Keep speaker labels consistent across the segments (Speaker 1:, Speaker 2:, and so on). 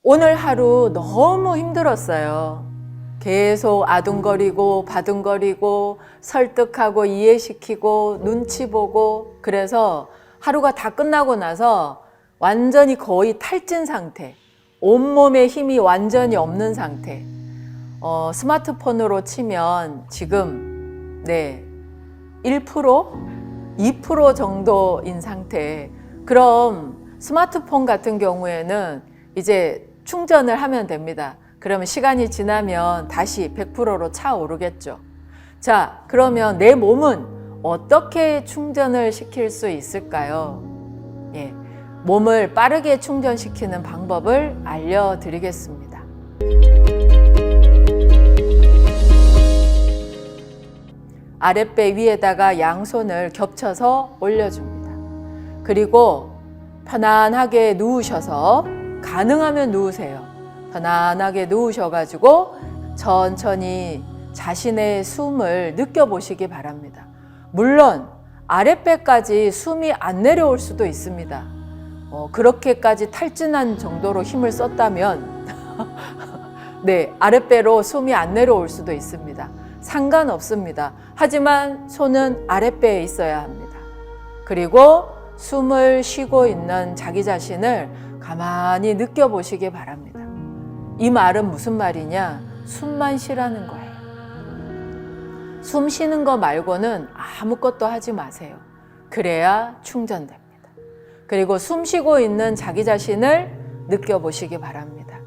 Speaker 1: 오늘 하루 너무 힘들었어요. 계속 아둥거리고 바둥거리고 설득하고 이해시키고 눈치 보고, 그래서 하루가 다 끝나고 나서 완전히 거의 탈진 상태, 온몸에 힘이 완전히 없는 상태. 스마트폰으로 치면 지금 1%? 2% 정도인 상태. 그럼 스마트폰 같은 경우에는 이제 충전을 하면 됩니다. 그러면 시간이 지나면 다시 100%로 차오르겠죠. 자, 그러면 내 몸은 어떻게 충전을 시킬 수 있을까요? 몸을 빠르게 충전시키는 방법을 알려드리겠습니다. 아랫배 위에다가 양손을 겹쳐서 올려줍니다. 그리고 편안하게 누우셔서, 가능하면 누우세요. 편안하게 누우셔가지고 천천히 자신의 숨을 느껴보시기 바랍니다. 물론 아랫배까지 숨이 안 내려올 수도 있습니다. 그렇게까지 탈진한 정도로 힘을 썼다면 아랫배로 숨이 안 내려올 수도 있습니다. 상관없습니다. 하지만 손은 아랫배에 있어야 합니다. 그리고 숨을 쉬고 있는 자기 자신을 가만히 느껴보시기 바랍니다. 이 말은 무슨 말이냐? 숨만 쉬라는 거예요. 숨 쉬는 거 말고는 아무것도 하지 마세요. 그래야 충전됩니다. 그리고 숨 쉬고 있는 자기 자신을 느껴보시기 바랍니다.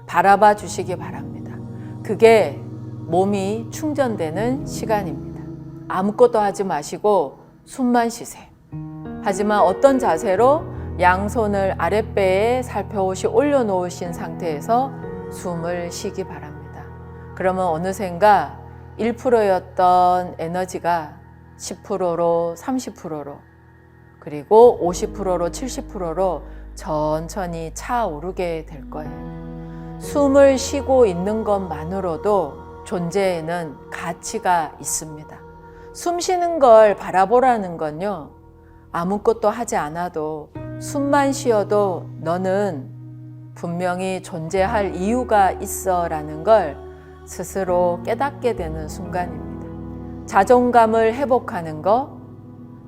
Speaker 1: 바라봐 주시기 바랍니다. 그게 몸이 충전되는 시간입니다. 아무것도 하지 마시고 숨만 쉬세요. 하지만 어떤 자세로? 양손을 아랫배에 살펴시 올려놓으신 상태에서 숨을 쉬기 바랍니다. 그러면 어느샌가 1%였던 에너지가 10%로 30%로 그리고 50%로 70%로 천천히 차오르게 될 거예요. 숨을 쉬고 있는 것만으로도 존재에는 가치가 있습니다. 숨 쉬는 걸 바라보라는 건요, 아무것도 하지 않아도 숨만 쉬어도 너는 분명히 존재할 이유가 있어 라는 걸 스스로 깨닫게 되는 순간입니다. 자존감을 회복하는 것,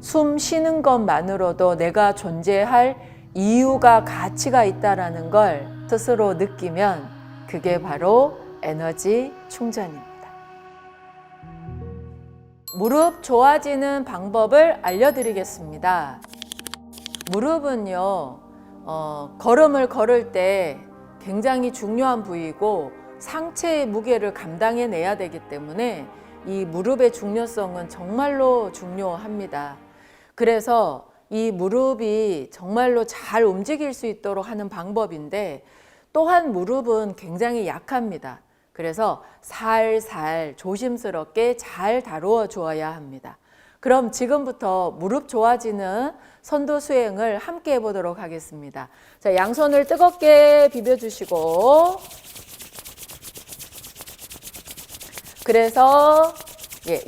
Speaker 1: 숨 쉬는 것만으로도 내가 존재할 이유가, 가치가 있다라는 걸 스스로 느끼면 그게 바로 에너지 충전입니다. 무릎 좋아지는 방법을 알려드리겠습니다. 무릎은요, 걸음을 걸을 때 굉장히 중요한 부위고 상체의 무게를 감당해내야 되기 때문에 이 무릎의 중요성은 정말로 중요합니다. 그래서 이 무릎이 정말로 잘 움직일 수 있도록 하는 방법인데, 또한 무릎은 굉장히 약합니다. 그래서 살살 조심스럽게 잘 다루어 주어야 합니다. 그럼 지금부터 무릎 좋아지는 선도 수행을 함께 해보도록 하겠습니다. 자, 양손을 뜨겁게 비벼주시고, 그래서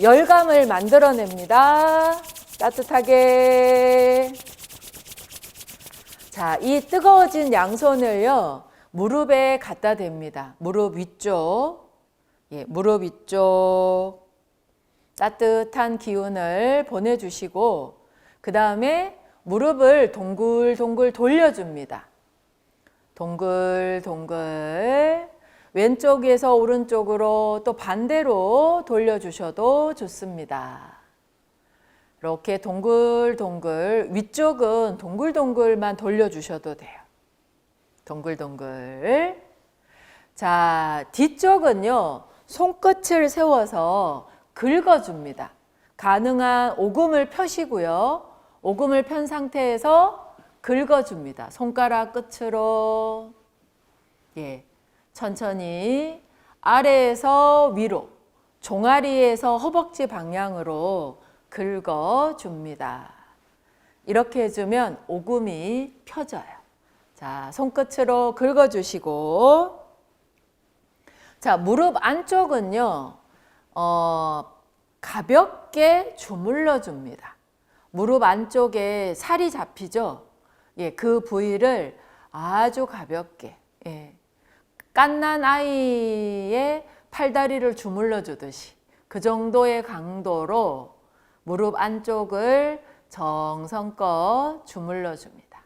Speaker 1: 열감을 만들어냅니다. 따뜻하게. 자, 이 뜨거워진 양손을요, 무릎에 갖다 댑니다. 무릎 위쪽, 무릎 위쪽 따뜻한 기운을 보내주시고, 그 다음에 무릎을 동글동글 돌려줍니다. 동글동글. 왼쪽에서 오른쪽으로 또 반대로 돌려주셔도 좋습니다. 이렇게 동글동글, 위쪽은 동글동글만 돌려주셔도 돼요. 동글동글. 자, 뒤쪽은요, 손끝을 세워서 긁어줍니다. 가능한 오금을 펴시고요. 오금을 편 상태에서 긁어줍니다. 손가락 끝으로. 천천히 아래에서 위로, 종아리에서 허벅지 방향으로 긁어줍니다. 이렇게 해주면 오금이 펴져요. 자, 손끝으로 긁어주시고, 자, 무릎 안쪽은요, 가볍게 주물러 줍니다. 무릎 안쪽에 살이 잡히죠? 그 부위를 아주 가볍게, 갓난 아이의 팔다리를 주물러 주듯이 그 정도의 강도로 무릎 안쪽을 정성껏 주물러 줍니다.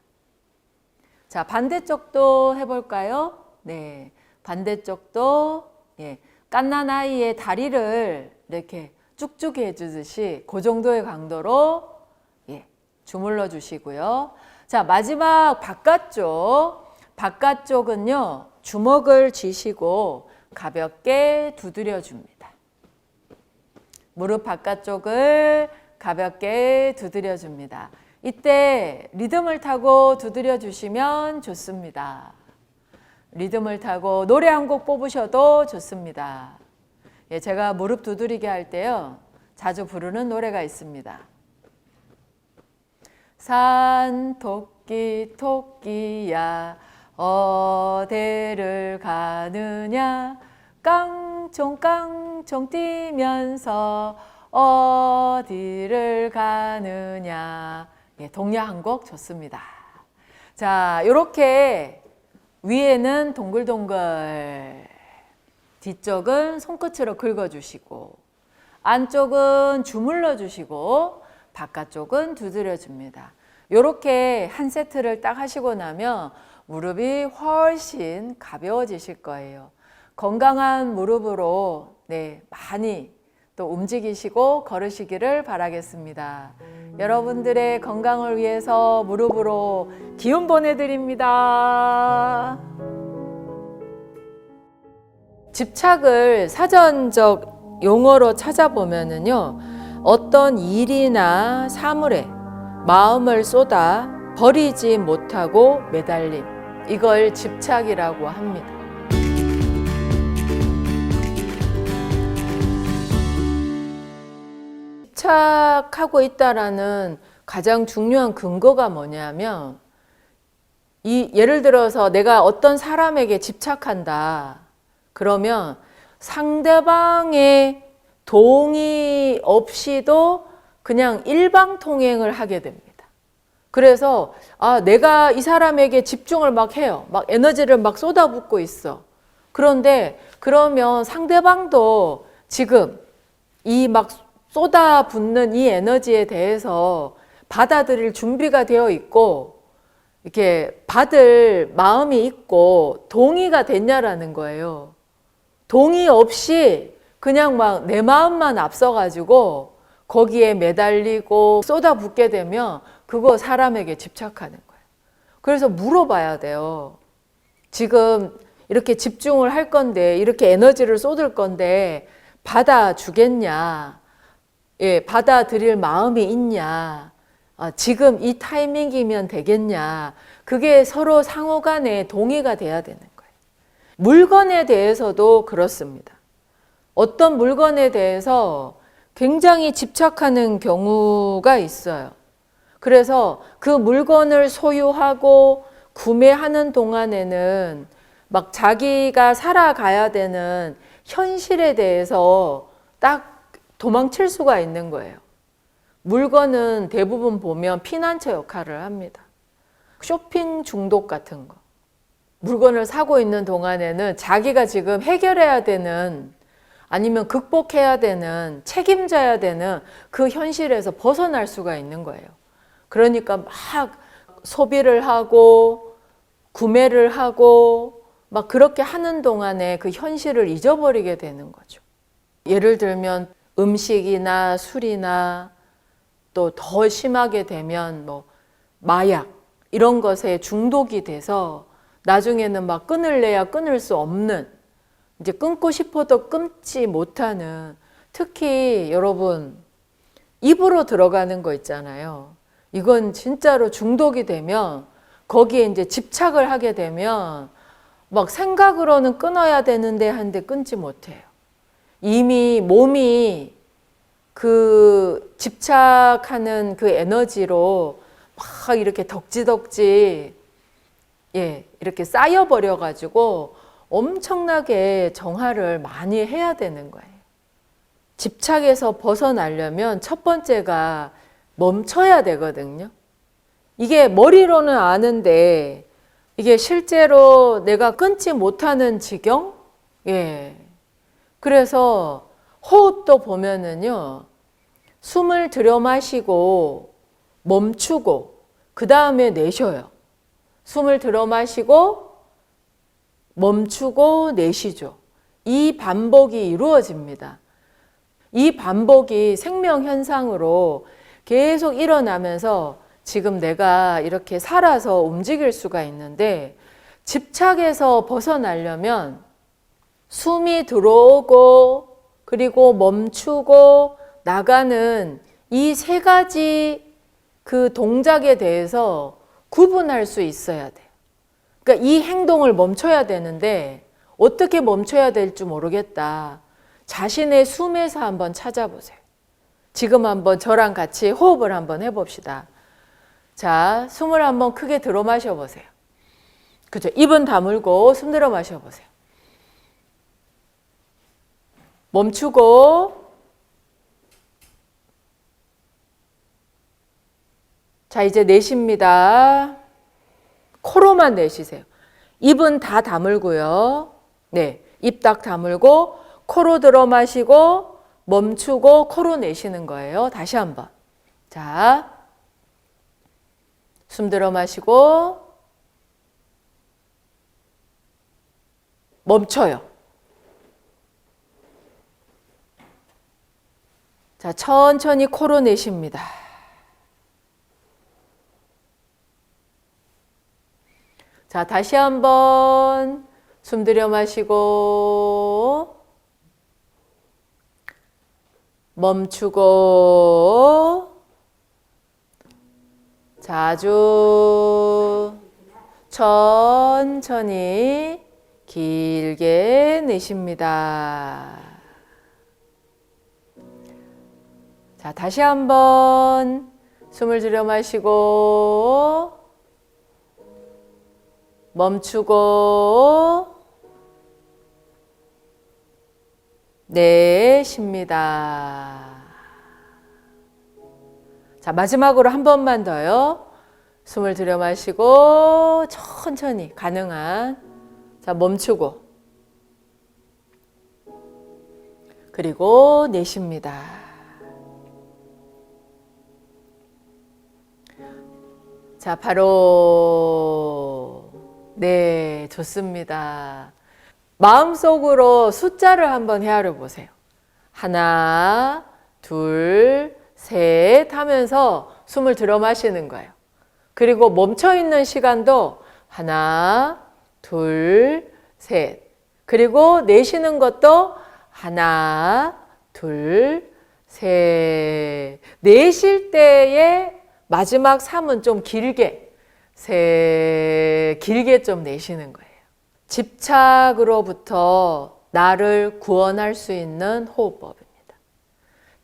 Speaker 1: 자, 반대쪽도 해볼까요? 네, 반대쪽도 갓난 아이의 다리를 이렇게 쭉쭉 해주듯이 그 정도의 강도로 주물러 주시고요. 자, 마지막 바깥쪽은요, 주먹을 쥐시고 가볍게 두드려 줍니다. 무릎 바깥쪽을 가볍게 두드려 줍니다. 이때 리듬을 타고 두드려 주시면 좋습니다. 리듬을 타고 노래 한 곡 뽑으셔도 좋습니다. 제가 무릎 두드리게 할 때요, 자주 부르는 노래가 있습니다. 산 토끼 토끼야 어디를 가느냐 깡총 깡총 뛰면서 어디를 가느냐. 동요 한 곡 좋습니다. 자, 이렇게 위에는 동글동글, 뒤쪽은 손끝으로 긁어주시고, 안쪽은 주물러 주시고, 바깥쪽은 두드려 줍니다. 이렇게 한 세트를 딱 하시고 나면 무릎이 훨씬 가벼워지실 거예요. 건강한 무릎으로 많이 또 움직이시고 걸으시기를 바라겠습니다. 여러분들의 건강을 위해서 무릎으로 기운 보내드립니다. 집착을 사전적 용어로 찾아보면은요, 어떤 일이나 사물에 마음을 쏟아 버리지 못하고 매달림, 이걸 집착이라고 합니다. 집착하고 있다라는 가장 중요한 근거가 뭐냐면, 예를 들어서 내가 어떤 사람에게 집착한다. 그러면 상대방의 동의 없이도 그냥 일방통행을 하게 됩니다. 그래서 내가 이 사람에게 집중을 막 해요. 막 에너지를 막 쏟아붓고 있어. 그런데 그러면 상대방도 지금 이 막 쏟아붓는 이 에너지에 대해서 받아들일 준비가 되어 있고 이렇게 받을 마음이 있고 동의가 됐냐라는 거예요. 동의 없이 그냥 막 내 마음만 앞서가지고 거기에 매달리고 쏟아붓게 되면 그거 사람에게 집착하는 거예요. 그래서 물어봐야 돼요. 지금 이렇게 집중을 할 건데, 이렇게 에너지를 쏟을 건데 받아주겠냐? 받아들일 마음이 있냐? 지금 이 타이밍이면 되겠냐? 그게 서로 상호 간에 동의가 돼야 되는 거예요. 물건에 대해서도 그렇습니다. 어떤 물건에 대해서 굉장히 집착하는 경우가 있어요. 그래서 그 물건을 소유하고 구매하는 동안에는 막 자기가 살아가야 되는 현실에 대해서 딱 도망칠 수가 있는 거예요. 물건은 대부분 보면 피난처 역할을 합니다. 쇼핑 중독 같은 거. 물건을 사고 있는 동안에는 자기가 지금 해결해야 되는, 아니면 극복해야 되는, 책임져야 되는 그 현실에서 벗어날 수가 있는 거예요. 그러니까 막 소비를 하고 구매를 하고 막 그렇게 하는 동안에 그 현실을 잊어버리게 되는 거죠. 예를 들면 음식이나 술이나 또 더 심하게 되면 뭐 마약 이런 것에 중독이 돼서 나중에는 막 끊을래야 끊을 수 없는, 이제 끊고 싶어도 끊지 못하는, 특히 여러분 입으로 들어가는 거 있잖아요. 이건 진짜로 중독이 되면 거기에 이제 집착을 하게 되면 막 생각으로는 끊어야 되는데 한데 끊지 못해요. 이미 몸이 그 집착하는 그 에너지로 막 이렇게 덕지덕지 이렇게 쌓여버려 가지고 엄청나게 정화를 많이 해야 되는 거예요. 집착에서 벗어나려면 첫 번째가 멈춰야 되거든요. 이게 머리로는 아는데 이게 실제로 내가 끊지 못하는 지경? 예. 그래서 호흡도 보면은요, 숨을 들여 마시고 멈추고 그 다음에 내쉬어요. 숨을 들여 마시고 멈추고 내쉬죠. 이 반복이 이루어집니다. 이 반복이 생명현상으로 계속 일어나면서 지금 내가 이렇게 살아서 움직일 수가 있는데, 집착에서 벗어나려면 숨이 들어오고 그리고 멈추고 나가는 이 세 가지 그 동작에 대해서 구분할 수 있어야 돼요. 그러니까 이 행동을 멈춰야 되는데 어떻게 멈춰야 될지 모르겠다. 자신의 숨에서 한번 찾아보세요. 지금 한번 저랑 같이 호흡을 한번 해봅시다. 자, 숨을 한번 크게 들어 마셔보세요. 그죠? 입은 다물고 숨 들어 마셔보세요. 멈추고, 자, 이제 내쉽니다. 코로만 내쉬세요. 입은 다 다물고요. 네, 입 딱 다물고 코로 들어 마시고 멈추고 코로 내쉬는 거예요. 다시 한번. 자, 숨 들어 마시고 멈춰요. 자, 천천히 코로 내쉽니다. 자, 다시 한번 숨 들여 마시고 멈추고, 자, 아주 천천히 길게 내쉽니다. 자, 다시 한번 숨을 들여 마시고 멈추고 내쉽니다. 자, 마지막으로 한 번만 더요. 숨을 들여 마시고 천천히 가능한, 자, 멈추고 그리고 내쉽니다. 자, 바로 네, 좋습니다. 마음속으로 숫자를 한번 헤아려 보세요. 하나, 둘, 셋 하면서 숨을 들여 마시는 거예요. 그리고 멈춰 있는 시간도 하나, 둘, 셋. 그리고 내쉬는 것도 하나, 둘, 셋. 내쉴 때의 마지막 3은 좀 길게, 길게 좀 내쉬는 거예요. 집착으로부터 나를 구원할 수 있는 호흡법입니다.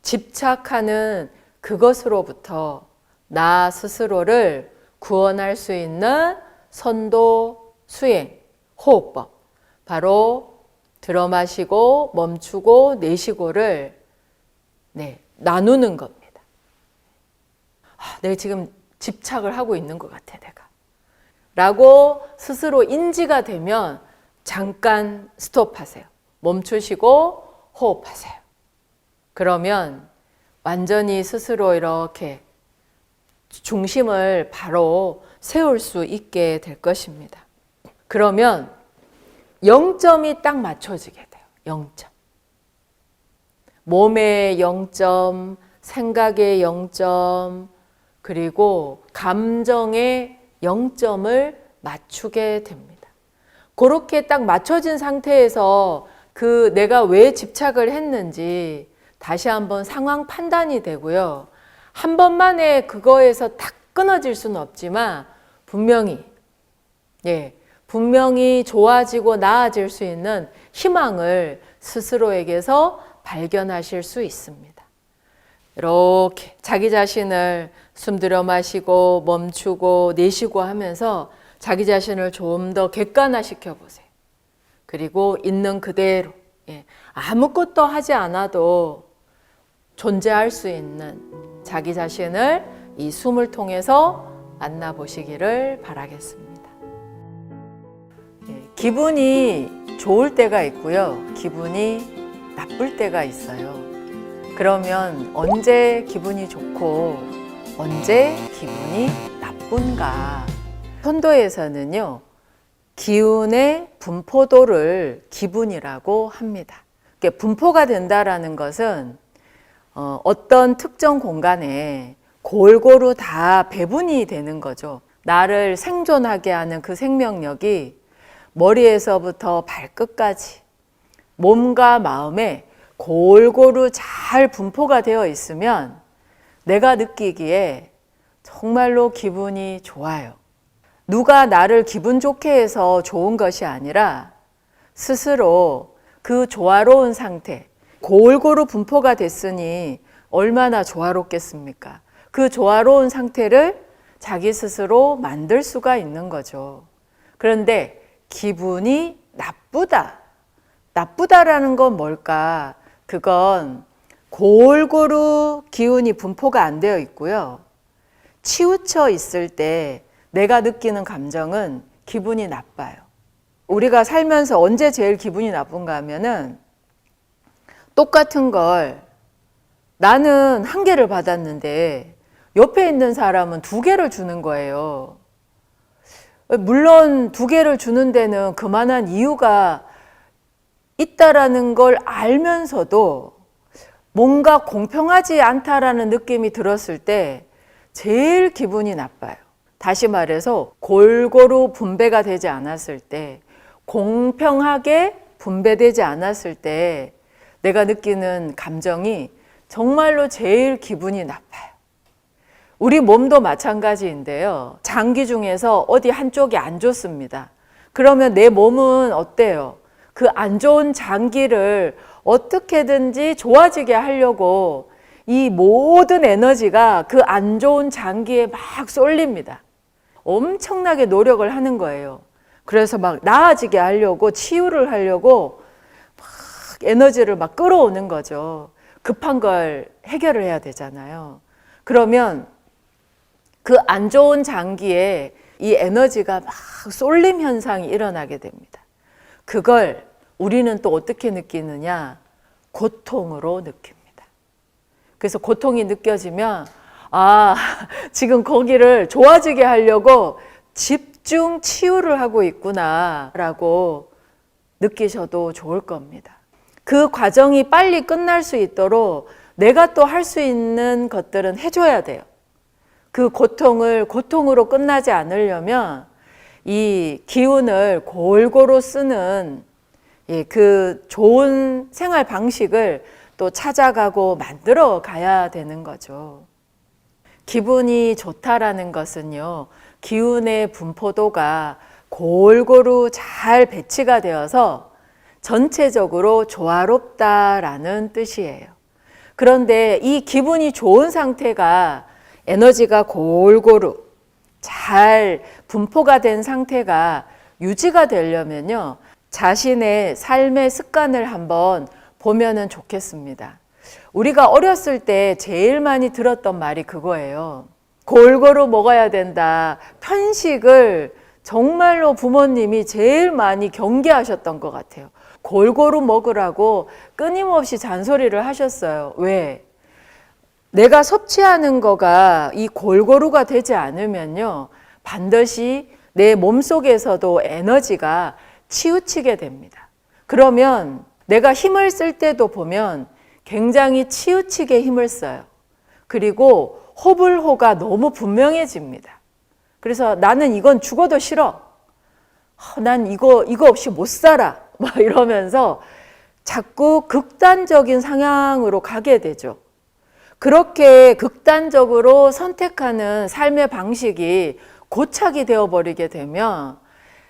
Speaker 1: 집착하는 그것으로부터 나 스스로를 구원할 수 있는 선도, 수행, 호흡법. 바로 들어 마시고 멈추고 내쉬고를 나누는 겁니다. 내가 지금 집착을 하고 있는 것 같아, 내가. 라고 스스로 인지가 되면 잠깐 스톱하세요. 멈추시고 호흡하세요. 그러면 완전히 스스로 이렇게 중심을 바로 세울 수 있게 될 것입니다. 그러면 0점이 딱 맞춰지게 돼요. 0점. 몸의 0점, 생각의 0점, 그리고 감정의 0점을 맞추게 됩니다. 그렇게 딱 맞춰진 상태에서 그 내가 왜 집착을 했는지 다시 한번 상황 판단이 되고요. 한 번만에 그거에서 딱 끊어질 수는 없지만 분명히 좋아지고 나아질 수 있는 희망을 스스로에게서 발견하실 수 있습니다. 이렇게 자기 자신을 숨 들여 마시고 멈추고 내쉬고 하면서 자기 자신을 좀 더 객관화시켜 보세요. 그리고 있는 그대로 아무것도 하지 않아도 존재할 수 있는 자기 자신을 이 숨을 통해서 만나보시기를 바라겠습니다. 기분이 좋을 때가 있고요. 기분이 나쁠 때가 있어요. 그러면 언제 기분이 좋고 언제 기분이 나쁜가? 편도에서는요, 기운의 분포도를 기분이라고 합니다. 분포가 된다라는 것은 어떤 특정 공간에 골고루 다 배분이 되는 거죠. 나를 생존하게 하는 그 생명력이 머리에서부터 발끝까지 몸과 마음에 골고루 잘 분포가 되어 있으면 내가 느끼기에 정말로 기분이 좋아요. 누가 나를 기분 좋게 해서 좋은 것이 아니라 스스로 그 조화로운 상태, 골고루 분포가 됐으니 얼마나 조화롭겠습니까? 그 조화로운 상태를 자기 스스로 만들 수가 있는 거죠. 그런데 기분이 나쁘다. 나쁘다라는 건 뭘까? 그건 골고루 기운이 분포가 안 되어 있고요. 치우쳐 있을 때 내가 느끼는 감정은 기분이 나빠요. 우리가 살면서 언제 제일 기분이 나쁜가 하면은 똑같은 걸 나는 1개를 받았는데 옆에 있는 사람은 2개를 주는 거예요. 물론 2개를 주는 데는 그만한 이유가 있다라는 걸 알면서도 뭔가 공평하지 않다라는 느낌이 들었을 때 제일 기분이 나빠요. 다시 말해서 골고루 분배가 되지 않았을 때, 공평하게 분배되지 않았을 때 내가 느끼는 감정이 정말로 제일 기분이 나빠요. 우리 몸도 마찬가지인데요. 장기 중에서 어디 한쪽이 안 좋습니다. 그러면 내 몸은 어때요? 그 안 좋은 장기를 어떻게든지 좋아지게 하려고 이 모든 에너지가 그 안 좋은 장기에 막 쏠립니다. 엄청나게 노력을 하는 거예요. 그래서 막 나아지게 하려고, 치유를 하려고 막 에너지를 막 끌어오는 거죠. 급한 걸 해결을 해야 되잖아요. 그러면 그 안 좋은 장기에 이 에너지가 막 쏠림 현상이 일어나게 됩니다. 그걸 우리는 또 어떻게 느끼느냐? 고통으로 느낍니다. 그래서 고통이 느껴지면 지금 거기를 좋아지게 하려고 집중 치유를 하고 있구나 라고 느끼셔도 좋을 겁니다. 그 과정이 빨리 끝날 수 있도록 내가 또 할 수 있는 것들은 해줘야 돼요. 그 고통을 고통으로 끝나지 않으려면 이 기운을 골고루 쓰는 그 좋은 생활 방식을 또 찾아가고 만들어 가야 되는 거죠. 기분이 좋다라는 것은요, 기운의 분포도가 골고루 잘 배치가 되어서 전체적으로 조화롭다라는 뜻이에요. 그런데 이 기분이 좋은 상태가, 에너지가 골고루 잘 분포가 된 상태가 유지가 되려면요, 자신의 삶의 습관을 한번 보면은 좋겠습니다. 우리가 어렸을 때 제일 많이 들었던 말이 그거예요. 골고루 먹어야 된다. 편식을 정말로 부모님이 제일 많이 경계하셨던 것 같아요. 골고루 먹으라고 끊임없이 잔소리를 하셨어요. 왜? 내가 섭취하는 거가 이 골고루가 되지 않으면요, 반드시 내 몸속에서도 에너지가 치우치게 됩니다. 그러면 내가 힘을 쓸 때도 보면 굉장히 치우치게 힘을 써요. 그리고 호불호가 너무 분명해집니다. 그래서 나는 이건 죽어도 싫어. 난 이거 없이 못 살아. 막 이러면서 자꾸 극단적인 상향으로 가게 되죠. 그렇게 극단적으로 선택하는 삶의 방식이 고착이 되어버리게 되면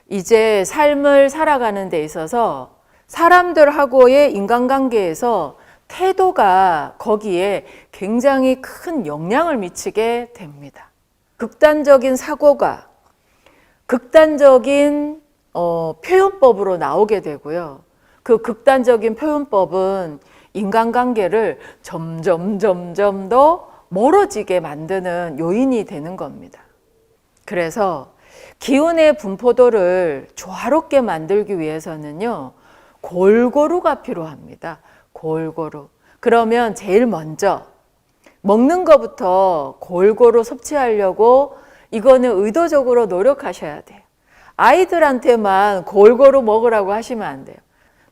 Speaker 1: 이제 삶을 살아가는 데 있어서 사람들하고의 인간관계에서 태도가 거기에 굉장히 큰 영향을 미치게 됩니다. 극단적인 사고가 극단적인 표현법으로 나오게 되고요. 그 극단적인 표현법은 인간관계를 점점 더 멀어지게 만드는 요인이 되는 겁니다. 그래서 기운의 분포도를 조화롭게 만들기 위해서는요, 골고루가 필요합니다. 골고루. 그러면 제일 먼저 먹는 것부터 골고루 섭취하려고 이거는 의도적으로 노력하셔야 돼요. 아이들한테만 골고루 먹으라고 하시면 안 돼요.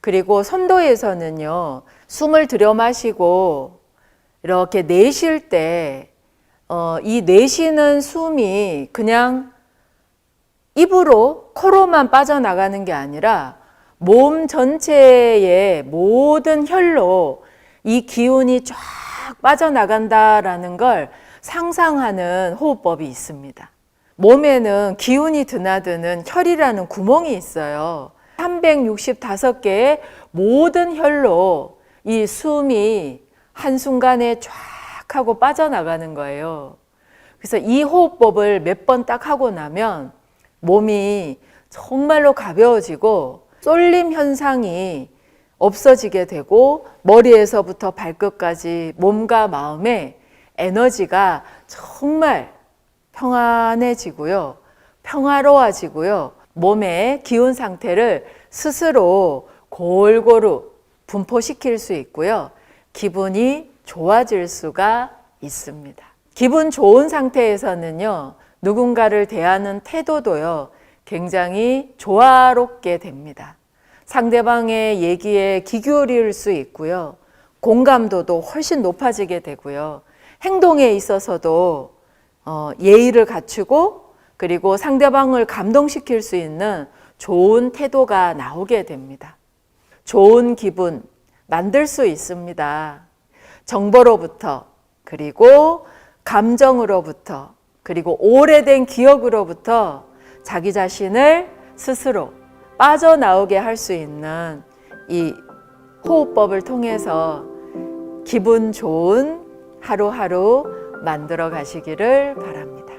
Speaker 1: 그리고 선도에서는요, 숨을 들여 마시고 이렇게 내쉴 때 이 내쉬는 숨이 그냥 입으로, 코로만 빠져나가는 게 아니라 몸 전체의 모든 혈로 이 기운이 쫙 빠져나간다라는 걸 상상하는 호흡법이 있습니다. 몸에는 기운이 드나드는 혈이라는 구멍이 있어요. 365개의 모든 혈로 이 숨이 한순간에 쫙 하고 빠져나가는 거예요. 그래서 이 호흡법을 몇 번 딱 하고 나면 몸이 정말로 가벼워지고 쏠림 현상이 없어지게 되고 머리에서부터 발끝까지 몸과 마음에 에너지가 정말 평안해지고요. 평화로워지고요. 몸의 기운 상태를 스스로 골고루 분포시킬 수 있고요. 기분이 좋아질 수가 있습니다. 기분 좋은 상태에서는요, 누군가를 대하는 태도도요, 굉장히 조화롭게 됩니다. 상대방의 얘기에 귀 기울일 수 있고요. 공감도도 훨씬 높아지게 되고요. 행동에 있어서도 예의를 갖추고 그리고 상대방을 감동시킬 수 있는 좋은 태도가 나오게 됩니다. 좋은 기분 만들 수 있습니다. 정보로부터, 그리고 감정으로부터, 그리고 오래된 기억으로부터 자기 자신을 스스로 빠져나오게 할 수 있는 이 호흡법을 통해서 기분 좋은 하루하루 만들어 가시기를 바랍니다.